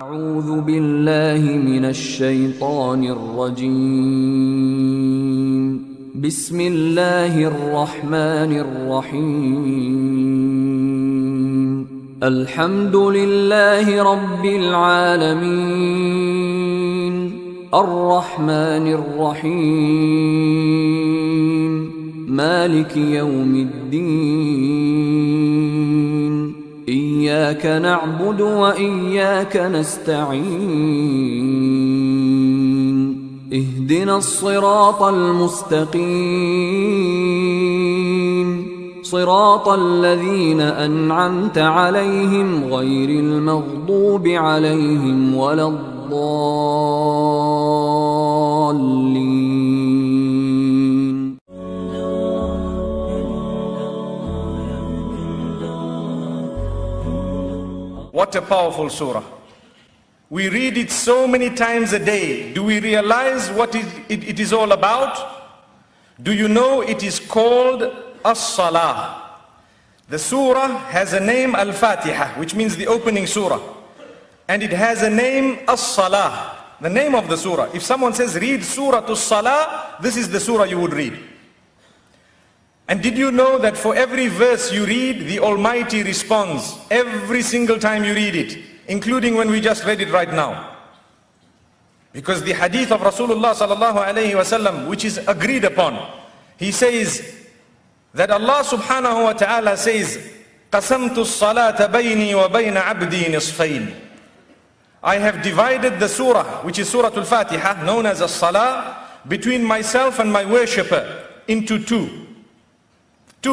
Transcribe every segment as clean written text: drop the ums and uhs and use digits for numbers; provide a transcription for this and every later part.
أعوذ بالله من الشيطان الرجيم. بسم الله الرحمن الرحيم. الحمد لله رب العالمين. الرحمن الرحيم. مالك يوم الدين. إياك نعبد وإياك نستعين. اهدنا الصراط المستقيم. صراط الذين أنعمت عليهم غير المغضوب عليهم ولا الضالين. What a powerful surah. We read it so many times a day. Do we realize what it is all about? Do you know it is called As-Salah? The surah has a name, Al-Fatiha, which means the opening surah. And it has a name, As-Salah, the name of the surah. If someone says, read Surah As-Salah, this is the surah you would read. And did you know that for every verse you read, the Almighty responds every single time you read it, including when we just read it right now? Because the hadith of Rasulullah sallallahu alayhi wasallam, which is agreed upon, he says that Allah subhanahu wa ta'ala says, قَسَمْتُ الصَّلَاةَ بَيْنِي وَبَيْنَ عَبْدِي نِصْفَيْنِ. I have divided the surah, which is Surah Al-Fatiha, known as As-Salah, between myself and my worshipper into two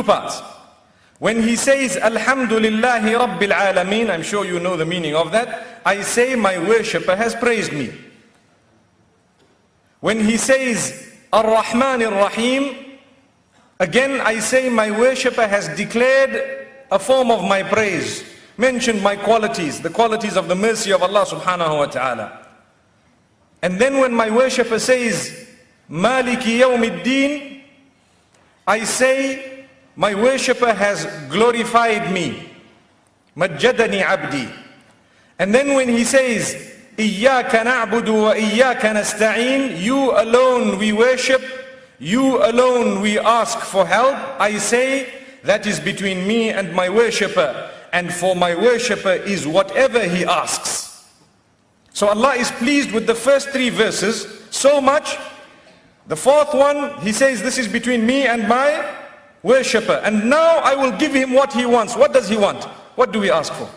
parts. When he says Alhamdulillahi Rabbil Alameen, I'm sure you know the meaning of that, I say my worshipper has praised me. When he says Ar-Rahman Ar-Rahim, again I say my worshipper has declared a form of my praise, mentioned my qualities, the qualities of the mercy of Allah subhanahu wa ta'ala. And then when my worshipper says Maliki Yawmiddin, I say my worshipper has glorified me. Majjadani abdi. And then when he says, Iyyaka na'budu wa iyyaka nasta'in, you alone we worship, you alone we ask for help, I say, that is between me and my worshipper. And for my worshipper is whatever he asks. So Allah is pleased with the first three verses so much. The fourth one, he says, this is between me and my worshipper, and now I will give him what he wants. What does he want? What do we ask for?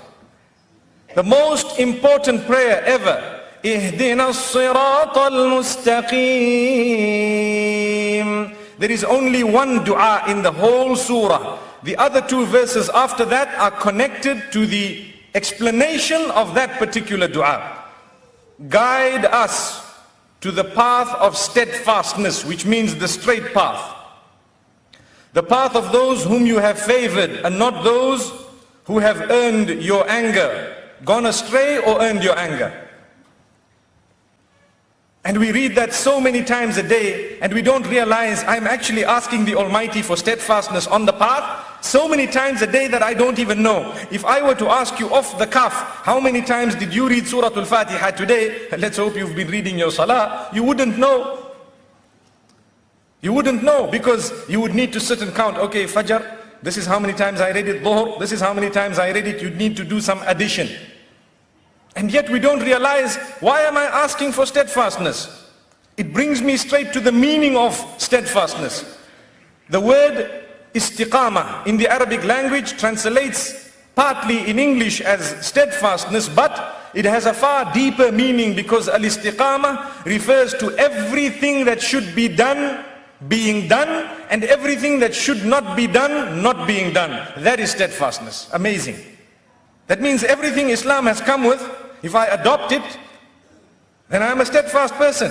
The most important prayer ever, اهدنا الصراط المستقيم. There is only one dua in the whole surah. The other two verses after that are connected to the explanation of that particular dua. Guide us to the path of steadfastness, which means the straight path. The path of those whom you have favored, and not those who have earned your anger, gone astray or earned your anger. And we read that so many times a day, and we don't realize I'm actually asking the Almighty for steadfastness on the path so many times a day that I don't even know. If I were to ask you off the cuff, how many times did you read Surah Al-Fatiha today? Let's hope you've been reading your salah. You wouldn't know. You wouldn't know, because you would need to sit and count. Okay, Fajr, this is how many times I read it. Dhuhr, this is how many times I read it. You'd need to do some addition. And yet we don't realize, why am I asking for steadfastness? It brings me straight to the meaning of steadfastness. The word istiqamah in the Arabic language translates partly in English as steadfastness, but it has a far deeper meaning, because al-istiqamah refers to everything that should be done being done, and everything that should not be done not being done. That is steadfastness. Amazing. That means everything Islam has come with, if I adopt it, then I am a steadfast person.